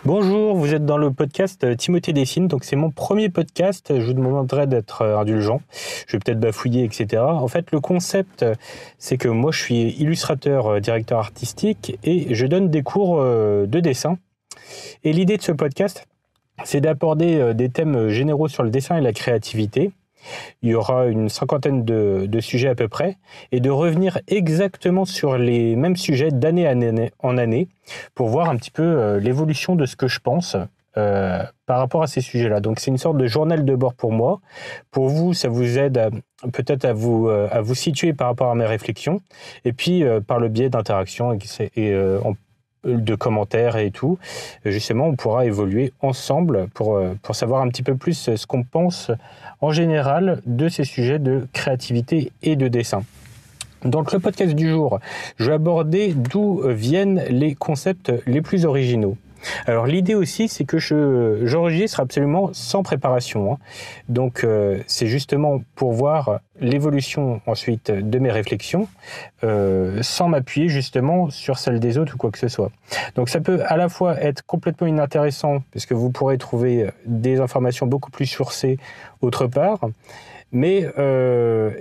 Bonjour, vous êtes dans le podcast Timothée Dessine, donc c'est mon premier podcast, je vous demanderai d'être indulgent, je vais peut-être bafouiller, etc. En fait, le concept, c'est que moi je suis illustrateur, directeur artistique et je donne des cours de dessin. Et l'idée de ce podcast, c'est d'aborder des thèmes généraux sur le dessin et la créativité. Il y aura une cinquantaine de sujets à peu près, et de revenir exactement sur les mêmes sujets d'année en année, pour voir un petit peu l'évolution de ce que je pense par rapport à ces sujets-là. Donc c'est une sorte de journal de bord pour moi. Pour vous, ça vous aide peut-être à vous situer par rapport à mes réflexions, et puis par le biais d'interactions de commentaires et tout, justement, on pourra évoluer ensemble pour savoir un petit peu plus ce qu'on pense en général de ces sujets de créativité et de dessin. Donc le podcast du jour, je vais aborder d'où viennent les concepts les plus originaux. Alors l'idée aussi, c'est que j'enregistre absolument sans préparation, hein. Donc c'est justement pour voir l'évolution ensuite de mes réflexions, sans m'appuyer justement sur celle des autres ou quoi que ce soit. Donc ça peut à la fois être complètement inintéressant, parce que vous pourrez trouver des informations beaucoup plus sourcées autre part, mais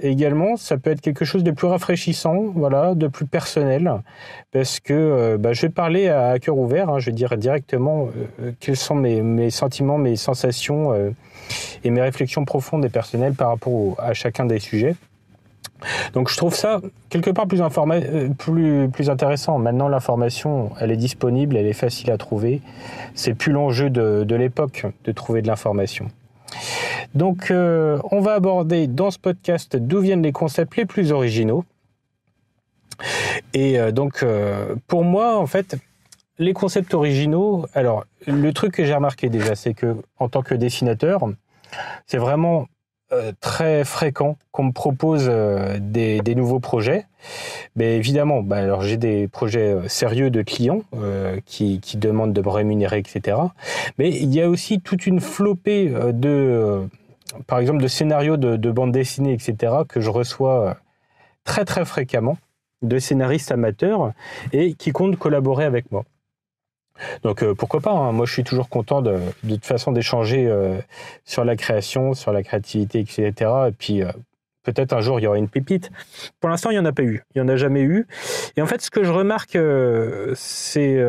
également ça peut être quelque chose de plus rafraîchissant, voilà, de plus personnel, parce que je vais parler à cœur ouvert, hein, je vais dire directement quels sont mes sentiments, mes sensations et mes réflexions profondes et personnelles par rapport à chacun des sujets. Donc je trouve ça quelque part plus intéressant. Maintenant l'information, elle est disponible, elle est facile à trouver. C'est plus l'enjeu de l'époque de trouver de l'information. Donc on va aborder dans ce podcast d'où viennent les concepts les plus originaux. Et pour moi, en fait, les concepts originaux, alors le truc que j'ai remarqué déjà, c'est que en tant que dessinateur, c'est vraiment très fréquent qu'on me propose des nouveaux projets. Mais évidemment, alors j'ai des projets sérieux de clients qui demandent de me rémunérer, etc. Mais il y a aussi toute une flopée par exemple, de scénarios de bande dessinée, etc., que je reçois très très fréquemment, de scénaristes amateurs, et qui comptent collaborer avec moi. Donc pourquoi pas, hein. Moi je suis toujours content de toute façon d'échanger sur la création, sur la créativité, etc. Et puis peut-être un jour il y aura une pépite. Pour l'instant il n'y en a pas eu, il n'y en a jamais eu. Et en fait ce que je remarque, c'est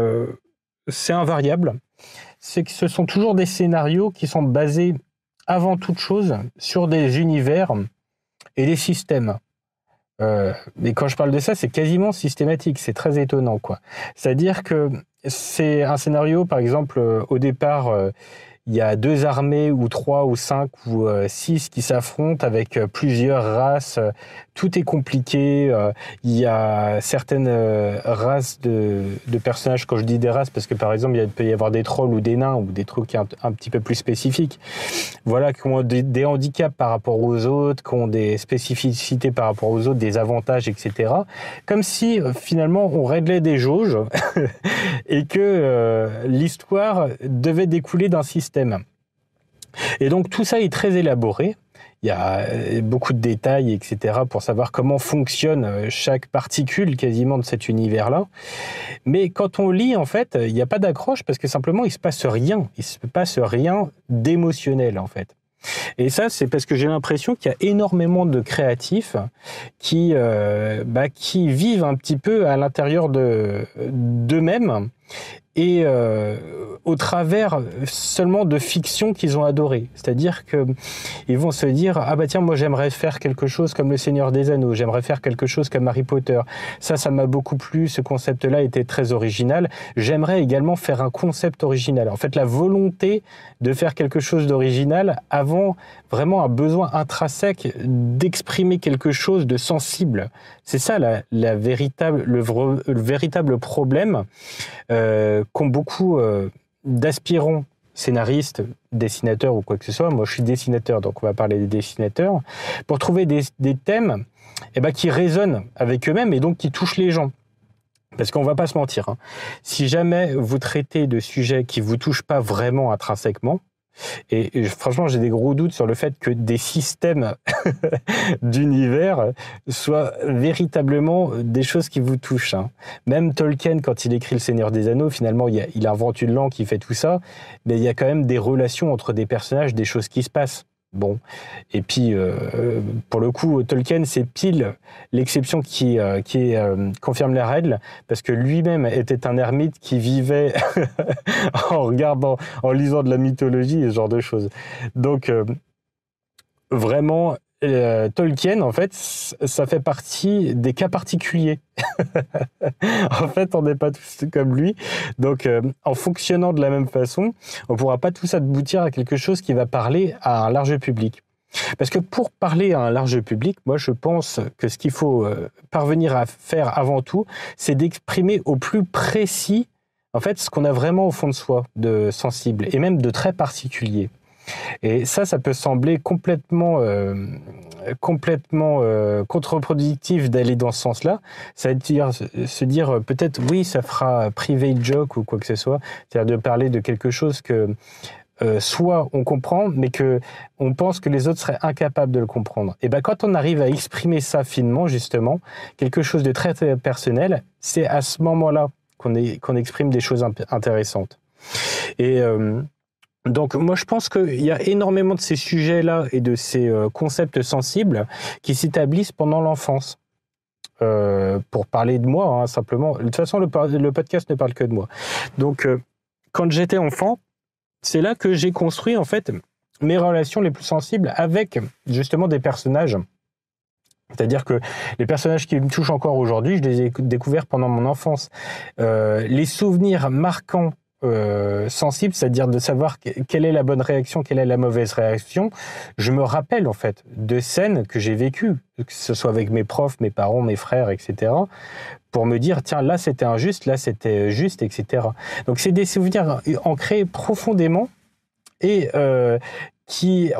invariable, c'est que ce sont toujours des scénarios qui sont basés avant toute chose sur des univers et des systèmes. Mais quand je parle de ça, c'est quasiment systématique, c'est très étonnant, quoi. C'est-à-dire que c'est un scénario, par exemple, au départ, il y a 2 armées, ou 3, ou 5, ou 6 qui s'affrontent avec plusieurs races. Tout est compliqué. Il y a certaines races de personnages. Quand je dis des races, parce que par exemple, il peut y avoir des trolls ou des nains, ou des trucs un petit peu plus spécifiques. Voilà, qui ont des handicaps par rapport aux autres, qui ont des spécificités par rapport aux autres, des avantages, etc. Comme si, finalement, on réglait des jauges et que l'histoire devait découler d'un système. Et donc tout ça est très élaboré. Il y a beaucoup de détails, etc., pour savoir comment fonctionne chaque particule quasiment de cet univers-là. Mais quand on lit, en fait, il n'y a pas d'accroche parce que simplement il se passe rien. Il se passe rien d'émotionnel, en fait. Et ça, c'est parce que j'ai l'impression qu'il y a énormément de créatifs qui vivent un petit peu à l'intérieur d'eux-mêmes et au travers seulement de fictions qu'ils ont adorées. C'est-à-dire qu'ils vont se dire « Ah bah tiens, moi j'aimerais faire quelque chose comme Le Seigneur des Anneaux, j'aimerais faire quelque chose comme Harry Potter. Ça m'a beaucoup plu, ce concept-là était très original. J'aimerais également faire un concept original. » En fait, la volonté de faire quelque chose d'original avant vraiment un besoin intrinsèque d'exprimer quelque chose de sensible. C'est ça le véritable problème qu'ont beaucoup d'aspirants scénaristes, dessinateurs ou quoi que ce soit. Moi, je suis dessinateur, donc on va parler des dessinateurs, pour trouver des thèmes qui résonnent avec eux-mêmes et donc qui touchent les gens. Parce qu'on ne va pas se mentir, hein. Si jamais vous traitez de sujets qui ne vous touchent pas vraiment intrinsèquement, Et franchement, j'ai des gros doutes sur le fait que des systèmes d'univers soient véritablement des choses qui vous touchent. Hein. Même Tolkien, quand il écrit Le Seigneur des Anneaux, finalement, il invente une langue qui fait tout ça, mais il y a quand même des relations entre des personnages, des choses qui se passent. Bon, et puis pour le coup, Tolkien, c'est pile l'exception qui confirme la règle, parce que lui-même était un ermite qui vivait en regardant, en lisant de la mythologie et ce genre de choses. Donc vraiment, Tolkien, en fait, ça fait partie des cas particuliers. En fait, on n'est pas tous comme lui. Donc, en fonctionnant de la même façon, on ne pourra pas tous aboutir à quelque chose qui va parler à un large public. Parce que pour parler à un large public, moi, je pense que ce qu'il faut parvenir à faire avant tout, c'est d'exprimer au plus précis, en fait, ce qu'on a vraiment au fond de soi, de sensible, et même de très particulier. Et ça peut sembler complètement contre-productif d'aller dans ce sens-là. Ça veut dire se dire peut-être oui, ça fera private joke ou quoi que ce soit, c'est-à-dire de parler de quelque chose que soit on comprend, mais que on pense que les autres seraient incapables de le comprendre. Et ben quand on arrive à exprimer ça finement, justement, quelque chose de très, très personnel, c'est à ce moment-là qu'on exprime des choses intéressantes. Et donc moi je pense qu'il y a énormément de ces sujets-là et de ces concepts sensibles qui s'établissent pendant l'enfance. Pour parler de moi, hein, simplement. De toute façon, le podcast ne parle que de moi. Donc quand j'étais enfant, c'est là que j'ai construit en fait mes relations les plus sensibles avec justement des personnages. C'est-à-dire que les personnages qui me touchent encore aujourd'hui, je les ai découverts pendant mon enfance. Les souvenirs marquants sensible, c'est-à-dire de savoir quelle est la bonne réaction, quelle est la mauvaise réaction. Je me rappelle en fait de scènes que j'ai vécues, que ce soit avec mes profs, mes parents, mes frères, etc., pour me dire, tiens, là c'était injuste, là c'était juste, etc. Donc c'est des souvenirs ancrés profondément et qui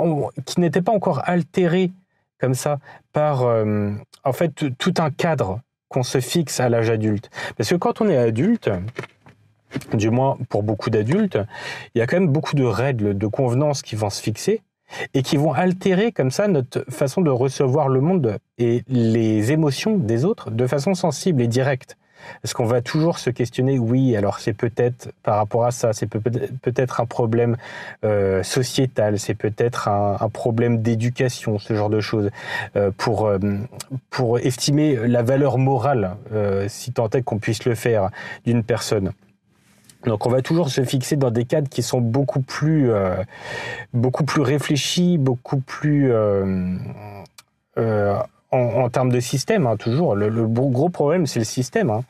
n'étaient pas encore altérés comme ça par en fait tout un cadre qu'on se fixe à l'âge adulte. Parce que quand on est adulte, du moins pour beaucoup d'adultes, il y a quand même beaucoup de règles, de convenances qui vont se fixer et qui vont altérer comme ça notre façon de recevoir le monde et les émotions des autres de façon sensible et directe. Est-ce qu'on va toujours se questionner? Oui, alors c'est peut-être par rapport à ça, c'est peut-être un problème sociétal, c'est peut-être un problème d'éducation, ce genre de choses, pour estimer la valeur morale, si tant est qu'on puisse le faire, d'une personne. Donc on va toujours se fixer dans des cadres qui sont beaucoup plus réfléchis, beaucoup plus en termes de système, hein, toujours. Le gros problème, c'est le système. Hein.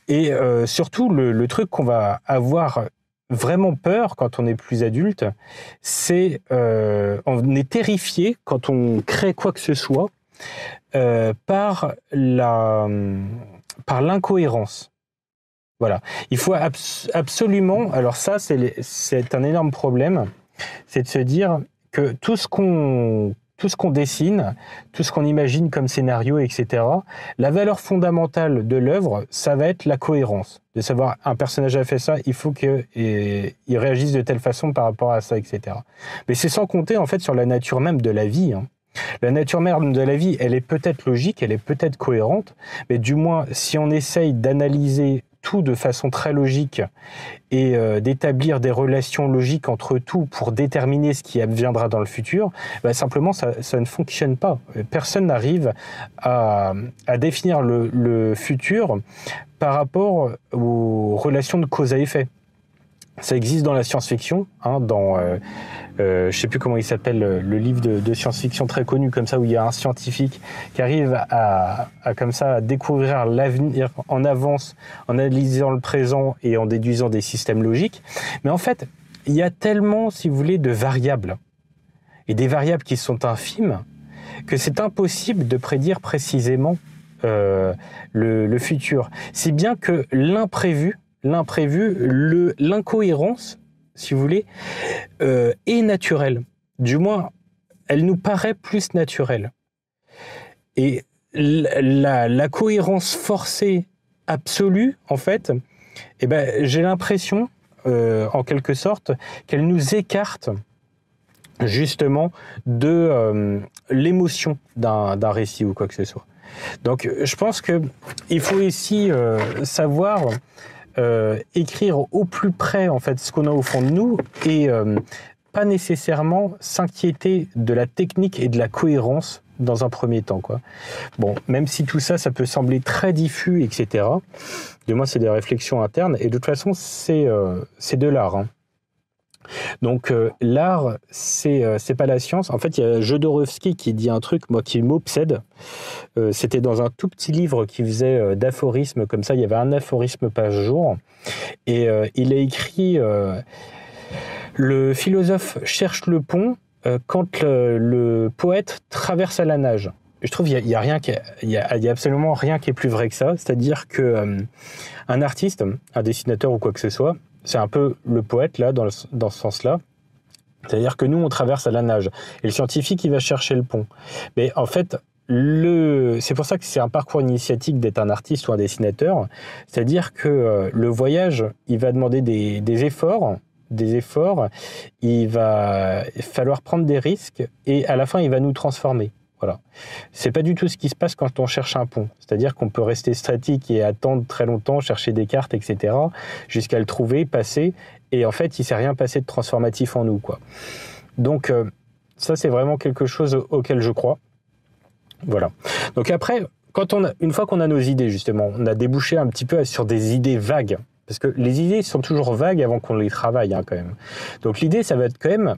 Et surtout, le truc qu'on va avoir vraiment peur quand on est plus adulte, c'est on est terrifié quand on crée quoi que ce soit par l'incohérence. Voilà. Il faut absolument... Alors ça, c'est un énorme problème. C'est de se dire que tout ce qu'on dessine, tout ce qu'on imagine comme scénario, etc., la valeur fondamentale de l'œuvre, ça va être la cohérence. De savoir, un personnage a fait ça, il faut qu'il réagisse de telle façon par rapport à ça, etc. Mais c'est sans compter, en fait, sur la nature même de la vie. Hein. La nature même de la vie, elle est peut-être logique, elle est peut-être cohérente, mais du moins, si on essaye d'analyser tout de façon très logique et d'établir des relations logiques entre tout pour déterminer ce qui adviendra dans le futur, bah simplement ça ne fonctionne pas. Personne n'arrive à définir le futur par rapport aux relations de cause à effet. Ça existe dans la science-fiction, hein, dans je ne sais plus comment il s'appelle, le livre de science-fiction très connu comme ça, où il y a un scientifique qui arrive à comme ça à découvrir l'avenir en avance, en analysant le présent et en déduisant des systèmes logiques. Mais en fait, il y a tellement, si vous voulez, de variables et des variables qui sont infimes que c'est impossible de prédire précisément le futur. Si bien que l'imprévu, l'incohérence, si vous voulez, est naturelle. Du moins, elle nous paraît plus naturelle. Et la cohérence forcée absolue, en fait, eh ben, j'ai l'impression en quelque sorte, qu'elle nous écarte justement de l'émotion d'un récit ou quoi que ce soit. Donc je pense qu'il faut aussi savoir écrire au plus près en fait ce qu'on a au fond de nous et pas nécessairement s'inquiéter de la technique et de la cohérence dans un premier temps, quoi. Bon, même si tout ça, ça peut sembler très diffus, etc. Du moins, c'est des réflexions internes et de toute façon, c'est de l'art, hein. Donc l'art, c'est pas la science. En fait, il y a Jodorowsky qui dit un truc, moi, qui m'obsède. C'était dans un tout petit livre qui faisait d'aphorismes comme ça. Il y avait un aphorisme par jour. Et il a écrit le philosophe cherche le pont quand le poète traverse à la nage. Je trouve qu'il y a absolument rien qui est plus vrai que ça. C'est-à-dire que un artiste, un dessinateur ou quoi que ce soit, c'est un peu le poète, là, dans ce sens-là. C'est-à-dire que nous, on traverse à la nage. Et le scientifique, il va chercher le pont. Mais en fait, c'est pour ça que c'est un parcours initiatique d'être un artiste ou un dessinateur. C'est-à-dire que le voyage, il va demander des efforts. Il va falloir prendre des risques. Et à la fin, il va nous transformer. Voilà. C'est pas du tout ce qui se passe quand on cherche un pont. C'est-à-dire qu'on peut rester statique et attendre très longtemps, chercher des cartes, etc., jusqu'à le trouver, passer, et en fait, il s'est rien passé de transformatif en nous, quoi. Donc, ça, c'est vraiment quelque chose auquel je crois. Voilà. Donc après, une fois qu'on a nos idées, justement, on a débouché un petit peu sur des idées vagues, parce que les idées sont toujours vagues avant qu'on les travaille, hein, quand même. Donc l'idée, ça va être quand même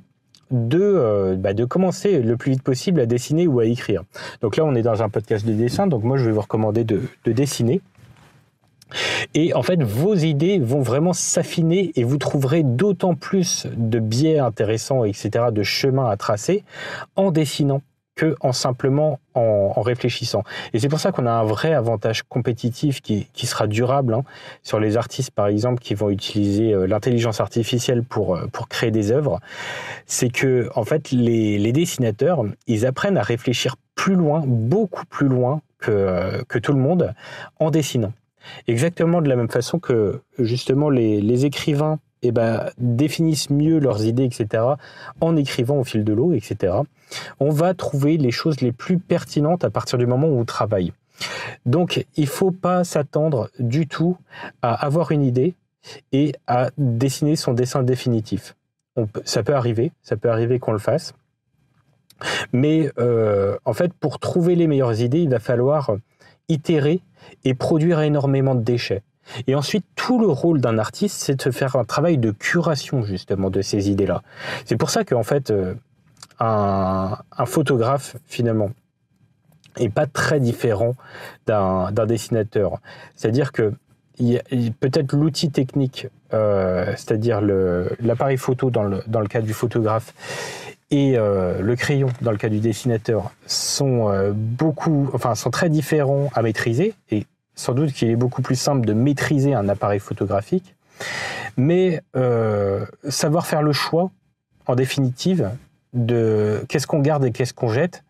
de commencer le plus vite possible à dessiner ou à écrire. Donc là, on est dans un podcast de dessin, donc moi, je vais vous recommander de dessiner. Et en fait, vos idées vont vraiment s'affiner et vous trouverez d'autant plus de biais intéressants, etc., de chemins à tracer en dessinant qu'en simplement en réfléchissant. Et c'est pour ça qu'on a un vrai avantage compétitif qui sera durable, hein, sur les artistes, par exemple, qui vont utiliser l'intelligence artificielle pour créer des œuvres. C'est que, en fait, les dessinateurs, ils apprennent à réfléchir plus loin, beaucoup plus loin que tout le monde en dessinant. Exactement de la même façon que, justement, les écrivains définissent mieux leurs idées, etc., en écrivant au fil de l'eau, etc. On va trouver les choses les plus pertinentes à partir du moment où on travaille. Donc, il ne faut pas s'attendre du tout à avoir une idée et à dessiner son dessin définitif. Ça peut arriver qu'on le fasse. Mais en fait, pour trouver les meilleures idées, il va falloir itérer et produire énormément de déchets. Et ensuite, tout le rôle d'un artiste, c'est de faire un travail de curation, justement, de ces idées-là. C'est pour ça qu'en fait, un photographe, finalement, n'est pas très différent d'un dessinateur. C'est-à-dire que peut-être l'outil technique, c'est-à-dire l'appareil photo dans le cas du photographe, et le crayon, dans le cas du dessinateur, sont très différents à maîtriser, et sans doute qu'il est beaucoup plus simple de maîtriser un appareil photographique, mais savoir faire le choix, en définitive, de qu'est-ce qu'on garde et qu'est-ce qu'on jette,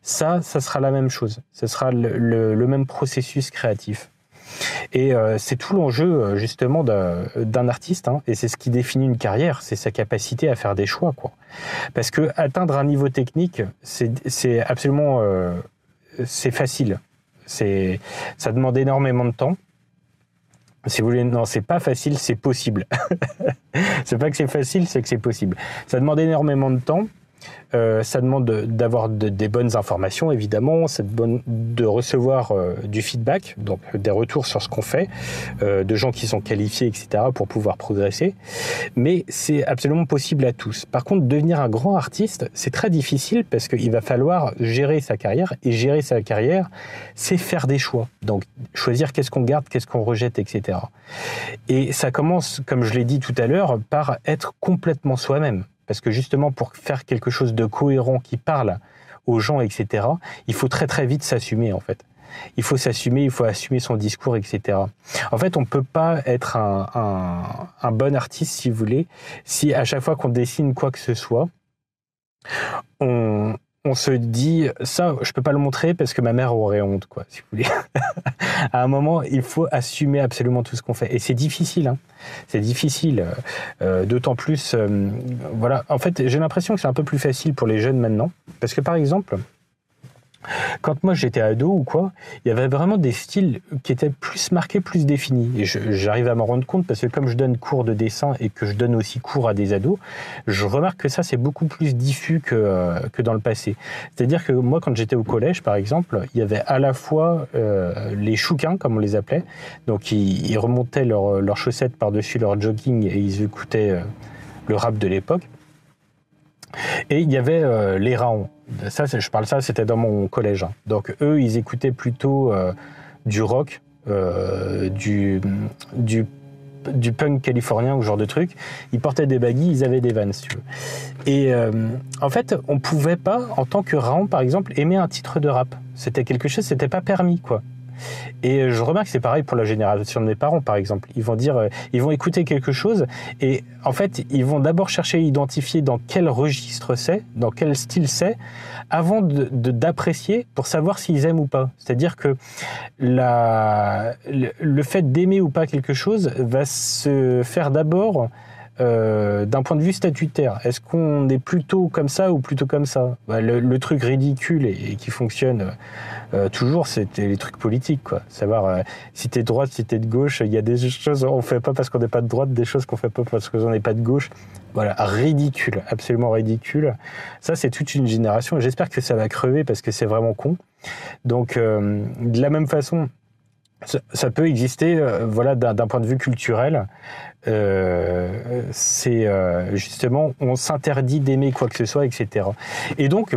ça sera la même chose, ce sera le même processus créatif. Et c'est tout l'enjeu, justement, d'un artiste, hein, et c'est ce qui définit une carrière, c'est sa capacité à faire des choix, quoi. Parce que atteindre un niveau technique, c'est absolument c'est facile. Ça demande énormément de temps. Si vous voulez, non, c'est pas facile, c'est possible. C'est pas que c'est facile, c'est que c'est possible. Ça demande énormément de temps. Ça demande d'avoir des bonnes informations, évidemment, de recevoir du feedback, donc des retours sur ce qu'on fait, de gens qui sont qualifiés, etc., pour pouvoir progresser. Mais c'est absolument possible à tous. Par contre, devenir un grand artiste, c'est très difficile parce qu'il va falloir gérer sa carrière. Et gérer sa carrière, c'est faire des choix. Donc, choisir qu'est-ce qu'on garde, qu'est-ce qu'on rejette, etc. Et ça commence, comme je l'ai dit tout à l'heure, par être complètement soi-même. Parce que justement, pour faire quelque chose de cohérent qui parle aux gens, etc., il faut très très vite s'assumer, en fait. Il faut s'assumer, il faut assumer son discours, etc. En fait, on ne peut pas être un bon artiste, si vous voulez, si à chaque fois qu'on dessine quoi que ce soit, on on se dit, ça, je peux pas le montrer parce que ma mère aurait honte, quoi, si vous voulez. À un moment, il faut assumer absolument tout ce qu'on fait. Et c'est difficile, hein. C'est difficile. D'autant plus, voilà. En fait, j'ai l'impression que c'est un peu plus facile pour les jeunes maintenant. Parce que, par exemple, quand moi j'étais ado ou quoi, il y avait vraiment des styles qui étaient plus marqués, plus définis. Et j'arrive à m'en rendre compte parce que comme je donne cours de dessin et que je donne aussi cours à des ados, je remarque que ça c'est beaucoup plus diffus que dans le passé. C'est-à-dire que moi quand j'étais au collège par exemple, il y avait à la fois les chouquins comme on les appelait, donc ils remontaient leurs chaussettes par-dessus leur jogging et ils écoutaient le rap de l'époque. Et il y avait les Raons. Ça, c'était dans mon collège. Hein. Donc eux, ils écoutaient plutôt du rock, du punk californien ou ce genre de truc. Ils portaient des baggy, ils avaient des Vans, si tu veux. Et en fait, on pouvait pas, en tant que Raon, par exemple, aimer un titre de rap. C'était quelque chose, c'était pas permis, quoi. Et je remarque que c'est pareil pour la génération de mes parents, par exemple. Ils vont dire, ils vont écouter quelque chose et en fait, ils vont d'abord chercher à identifier dans quel registre c'est, dans quel style c'est, avant d'apprécier pour savoir s'ils aiment ou pas. C'est-à-dire que le fait d'aimer ou pas quelque chose va se faire d'abord d'un point de vue statutaire. Est-ce qu'on est plutôt comme ça ou plutôt comme ça? Le truc ridicule et qui fonctionne toujours, c'était les trucs politiques, quoi. Savoir si t'es de droite, si t'es de gauche, il y a des choses on fait pas parce qu'on n'est pas de droite, des choses qu'on fait pas parce qu'on n'est pas de gauche. Voilà, ridicule, absolument ridicule. Ça, c'est toute une génération. J'espère que ça va crever parce que c'est vraiment con. Donc, de la même façon, ça peut exister, voilà, d'un point de vue culturel. C'est justement, on s'interdit d'aimer quoi que ce soit, etc. Et donc,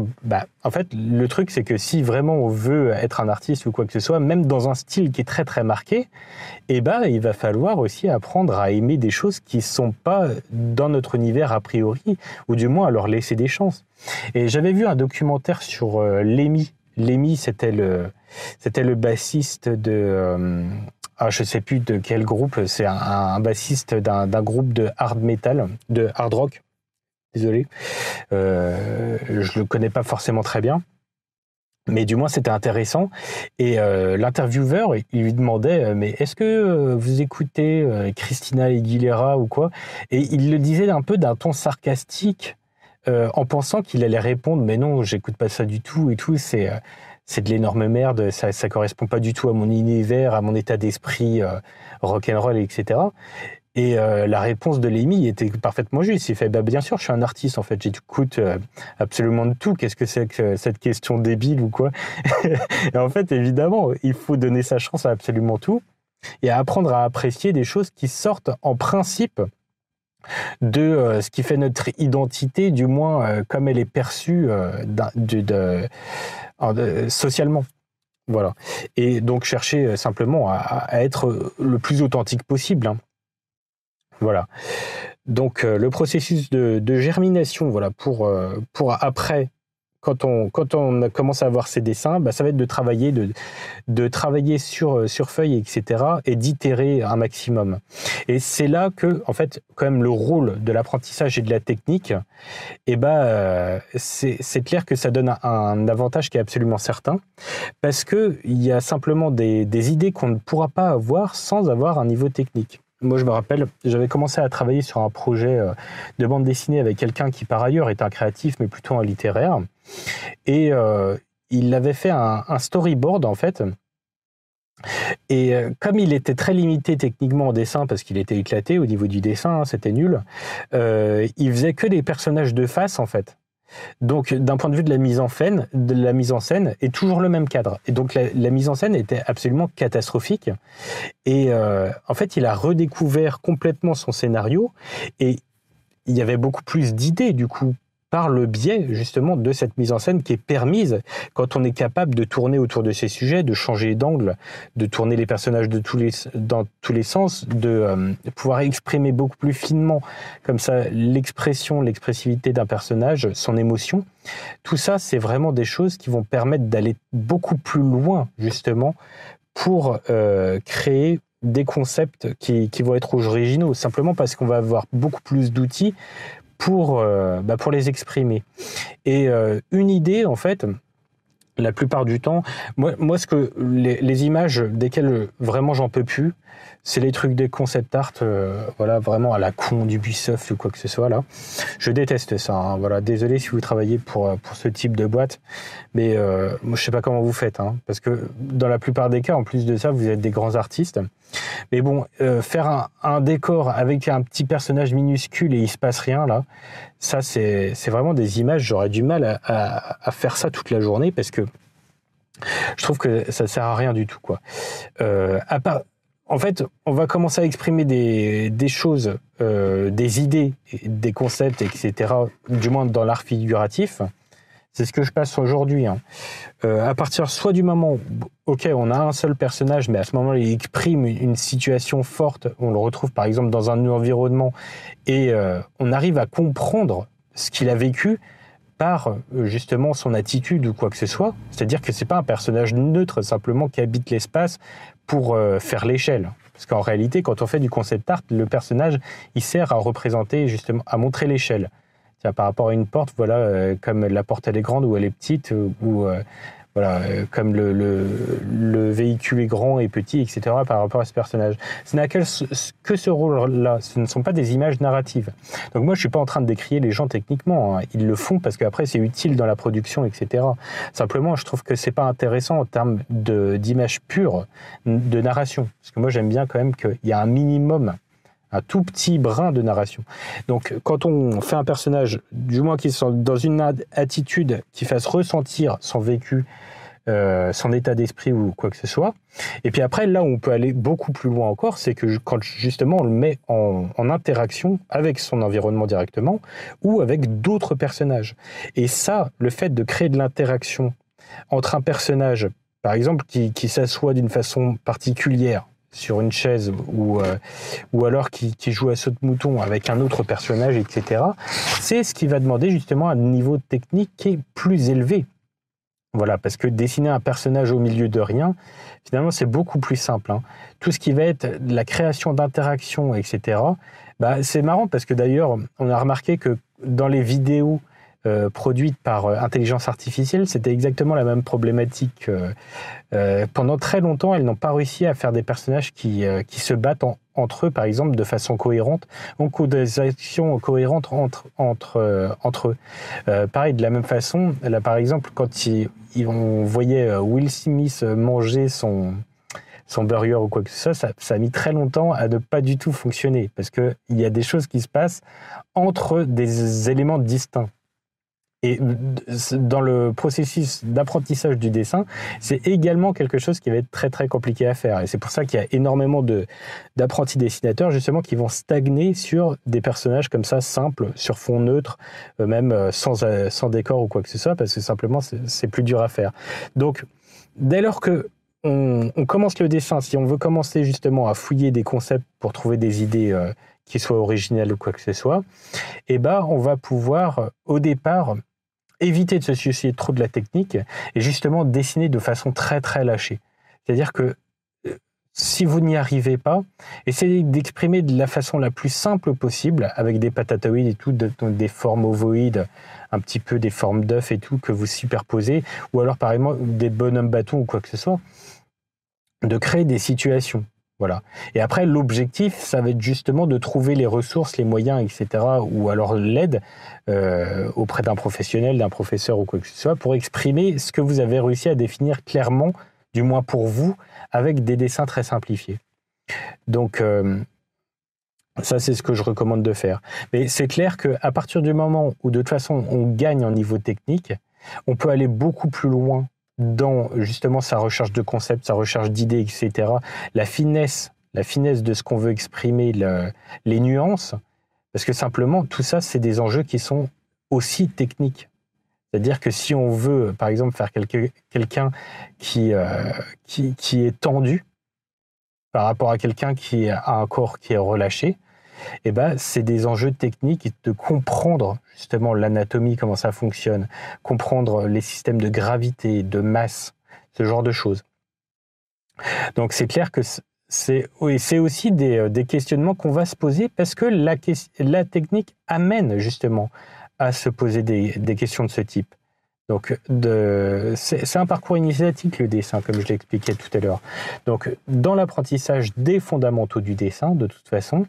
en fait, le truc, c'est que si vraiment on veut être un artiste ou quoi que ce soit, même dans un style qui est très très marqué, il va falloir aussi apprendre à aimer des choses qui sont pas dans notre univers a priori, ou du moins à leur laisser des chances. Et j'avais vu un documentaire sur Lemmy. Lemmy, c'était le bassiste de... je sais plus de quel groupe, c'est un bassiste d'un groupe de hard metal, de hard rock, désolé. Je le connais pas forcément très bien, mais du moins c'était intéressant. Et l'intervieweur, il lui demandait, mais est-ce que vous écoutez Christina Aguilera ou quoi? Et il le disait un peu d'un ton sarcastique, en pensant qu'il allait répondre, mais non, j'écoute pas ça du tout et tout, c'est de l'énorme merde, ça correspond pas du tout à mon univers, à mon état d'esprit rock'n'roll, etc. Et la réponse de Lemmy était parfaitement juste. Il fait, bien sûr, je suis un artiste, en fait, j'écoute absolument de tout. Qu'est-ce que c'est que cette question débile ou quoi? Et en fait, évidemment, il faut donner sa chance à absolument tout et à apprendre à apprécier des choses qui sortent en principe de ce qui fait notre identité, du moins comme elle est perçue socialement. Voilà. Et donc chercher simplement à être le plus authentique possible. Hein. Voilà. Donc le processus de germination, voilà, pour après, quand on commence à avoir ces dessins, ça va être de travailler sur feuille, etc., et d'itérer un maximum. Et c'est là que, en fait, quand même, le rôle de l'apprentissage et de la technique, c'est clair que ça donne un avantage qui est absolument certain, parce qu'il y a simplement des idées qu'on ne pourra pas avoir sans avoir un niveau technique. Moi, je me rappelle, j'avais commencé à travailler sur un projet de bande dessinée avec quelqu'un qui, par ailleurs, est un créatif, mais plutôt un littéraire. Et il avait fait un storyboard, en fait. Et comme il était très limité techniquement en dessin, parce qu'il était éclaté au niveau du dessin, hein, c'était nul, il faisait que des personnages de face, en fait. Donc, d'un point de vue de la mise en scène, est toujours le même cadre. Et donc, la mise en scène était absolument catastrophique. Et en fait, il a redécouvert complètement son scénario et il y avait beaucoup plus d'idées, du coup, par le biais, justement, de cette mise en scène qui est permise quand on est capable de tourner autour de ces sujets, de changer d'angle, de tourner les personnages dans tous les sens, de pouvoir exprimer beaucoup plus finement, comme ça, l'expressivité d'un personnage, son émotion. Tout ça, c'est vraiment des choses qui vont permettre d'aller beaucoup plus loin, justement, pour créer des concepts qui vont être originaux, simplement parce qu'on va avoir beaucoup plus d'outils pour les exprimer. Et une idée, en fait, la plupart du temps, moi ce que les images desquelles vraiment j'en peux plus, c'est les trucs des concept art, voilà, vraiment à la con du Ubisoft ou quoi que ce soit là. Je déteste ça, hein, voilà. Désolé si vous travaillez pour ce type de boîte, mais moi je sais pas comment vous faites, hein, parce que dans la plupart des cas, en plus de ça, vous êtes des grands artistes. Mais bon, faire un décor avec un petit personnage minuscule et il se passe rien là, ça c'est vraiment des images, j'aurais du mal à faire ça toute la journée parce que je trouve que ça sert à rien du tout, quoi. En fait, on va commencer à exprimer des choses, des idées, des concepts, etc., du moins dans l'art figuratif. C'est ce que je passe aujourd'hui, hein. À partir soit du moment où, ok, on a un seul personnage, mais à ce moment-là, il exprime une situation forte, on le retrouve par exemple dans un environnement, et on arrive à comprendre ce qu'il a vécu par justement son attitude ou quoi que ce soit. C'est-à-dire que c'est pas un personnage neutre simplement qui habite l'espace pour faire l'échelle. Parce qu'en réalité, quand on fait du concept art, le personnage, il sert à représenter justement, à montrer l'échelle. Par rapport à une porte, voilà, comme la porte elle est grande ou elle est petite, ou voilà, comme le véhicule est grand et petit, etc. par rapport à ce personnage. Ce n'a que ce rôle-là, ce ne sont pas des images narratives. Donc moi, je suis pas en train de décrier les gens techniquement, hein. Ils le font parce qu'après c'est utile dans la production, etc. Simplement, je trouve que c'est pas intéressant en termes d'image pure, de narration. Parce que moi, j'aime bien quand même qu'il y a un minimum, un tout petit brin de narration. Donc, quand on fait un personnage, du moins qui soit dans une attitude qui fasse ressentir son vécu, son état d'esprit ou quoi que ce soit. Et puis après, là où on peut aller beaucoup plus loin encore, c'est que quand justement on le met en interaction avec son environnement directement ou avec d'autres personnages. Et ça, le fait de créer de l'interaction entre un personnage, par exemple, qui s'assoit d'une façon particulière sur une chaise ou alors qui joue à saute-mouton avec un autre personnage, etc., c'est ce qui va demander justement un niveau technique qui est plus élevé. Voilà, parce que dessiner un personnage au milieu de rien, finalement, c'est beaucoup plus simple, hein. Tout ce qui va être la création d'interactions, etc., bah, c'est marrant parce que d'ailleurs, on a remarqué que dans les vidéos produites par intelligence artificielle, c'était exactement la même problématique. Pendant très longtemps, elles n'ont pas réussi à faire des personnages qui se battent entre eux, par exemple, de façon cohérente, donc ou des actions cohérentes entre eux. Pareil, de la même façon, là, par exemple, quand on voyait Will Smith manger son burger ou quoi que ce soit, ça a mis très longtemps à ne pas du tout fonctionner, parce qu'il y a des choses qui se passent entre des éléments distincts. Et dans le processus d'apprentissage du dessin, c'est également quelque chose qui va être très très compliqué à faire. Et c'est pour ça qu'il y a énormément d'apprentis dessinateurs justement qui vont stagner sur des personnages comme ça, simples, sur fond neutre, même sans décor ou quoi que ce soit, parce que simplement c'est plus dur à faire. Donc dès lors que on commence le dessin, si on veut commencer justement à fouiller des concepts pour trouver des idées qui soient originales ou quoi que ce soit, eh ben on va pouvoir au départ éviter de se soucier trop de la technique et justement dessiner de façon très très lâchée. C'est-à-dire que si vous n'y arrivez pas, essayez d'exprimer de la façon la plus simple possible avec des patatoïdes et tout, des formes ovoïdes, un petit peu des formes d'œufs et tout que vous superposez, ou alors par exemple des bonhommes bâtons ou quoi que ce soit, de créer des situations. Voilà. Et après, l'objectif, ça va être justement de trouver les ressources, les moyens, etc., ou alors l'aide auprès d'un professionnel, d'un professeur ou quoi que ce soit, pour exprimer ce que vous avez réussi à définir clairement, du moins pour vous, avec des dessins très simplifiés. Donc, ça, c'est ce que je recommande de faire. Mais c'est clair qu'à partir du moment où, de toute façon, on gagne en niveau technique, on peut aller beaucoup plus loin dans justement sa recherche de concepts, sa recherche d'idées, etc. La finesse de ce qu'on veut exprimer, les nuances, parce que simplement, tout ça, c'est des enjeux qui sont aussi techniques. C'est-à-dire que si on veut, par exemple, faire quelqu'un qui est tendu par rapport à quelqu'un qui a un corps qui est relâché, eh ben, c'est des enjeux techniques de comprendre justement l'anatomie, comment ça fonctionne, comprendre les systèmes de gravité, de masse, ce genre de choses. Donc c'est clair que Oui, c'est aussi des questionnements qu'on va se poser parce que la technique amène justement à se poser des questions de ce type. Donc, c'est un parcours initiatique, le dessin, comme je l'expliquais tout à l'heure. Donc, dans l'apprentissage des fondamentaux du dessin, de toute façon,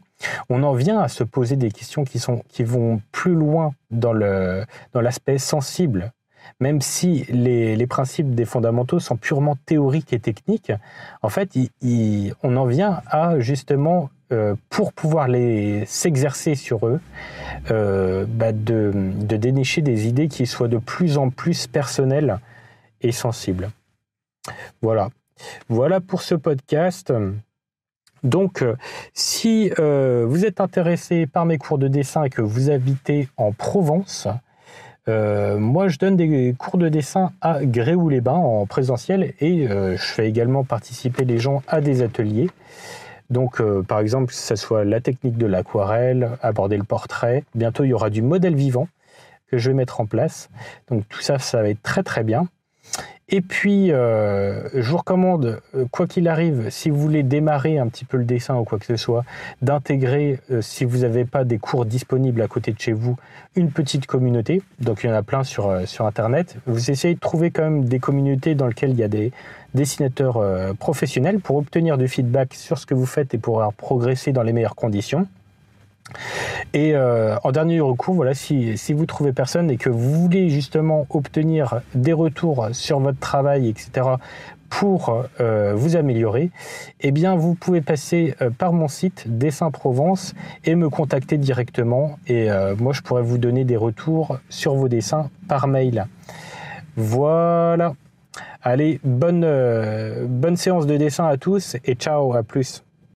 on en vient à se poser des questions qui vont plus loin dans l'aspect sensible. Même si les principes des fondamentaux sont purement théoriques et techniques, en fait, on en vient à justement, pour pouvoir s'exercer sur eux, de dénicher des idées qui soient de plus en plus personnelles et sensibles. Voilà. Voilà pour ce podcast. Donc, si vous êtes intéressé par mes cours de dessin et que vous habitez en Provence, moi je donne des cours de dessin à Gréoux-les-Bains en présentiel et je fais également participer les gens à des ateliers. Donc, par exemple, que ce soit la technique de l'aquarelle, aborder le portrait. Bientôt, il y aura du modèle vivant que je vais mettre en place. Donc, tout ça, ça va être très, très bien. Et puis, je vous recommande, quoi qu'il arrive, si vous voulez démarrer un petit peu le dessin ou quoi que ce soit, d'intégrer, si vous n'avez pas des cours disponibles à côté de chez vous, une petite communauté. Donc, il y en a plein sur Internet. Vous essayez de trouver quand même des communautés dans lesquelles il y a des dessinateurs professionnels pour obtenir du feedback sur ce que vous faites et pouvoir progresser dans les meilleures conditions. Et en dernier recours, voilà, si vous trouvez personne et que vous voulez justement obtenir des retours sur votre travail, etc., pour vous améliorer, eh bien, vous pouvez passer par mon site Dessin Provence et me contacter directement. Et moi, je pourrais vous donner des retours sur vos dessins par mail. Voilà. Allez, bonne séance de dessin à tous et ciao, à plus.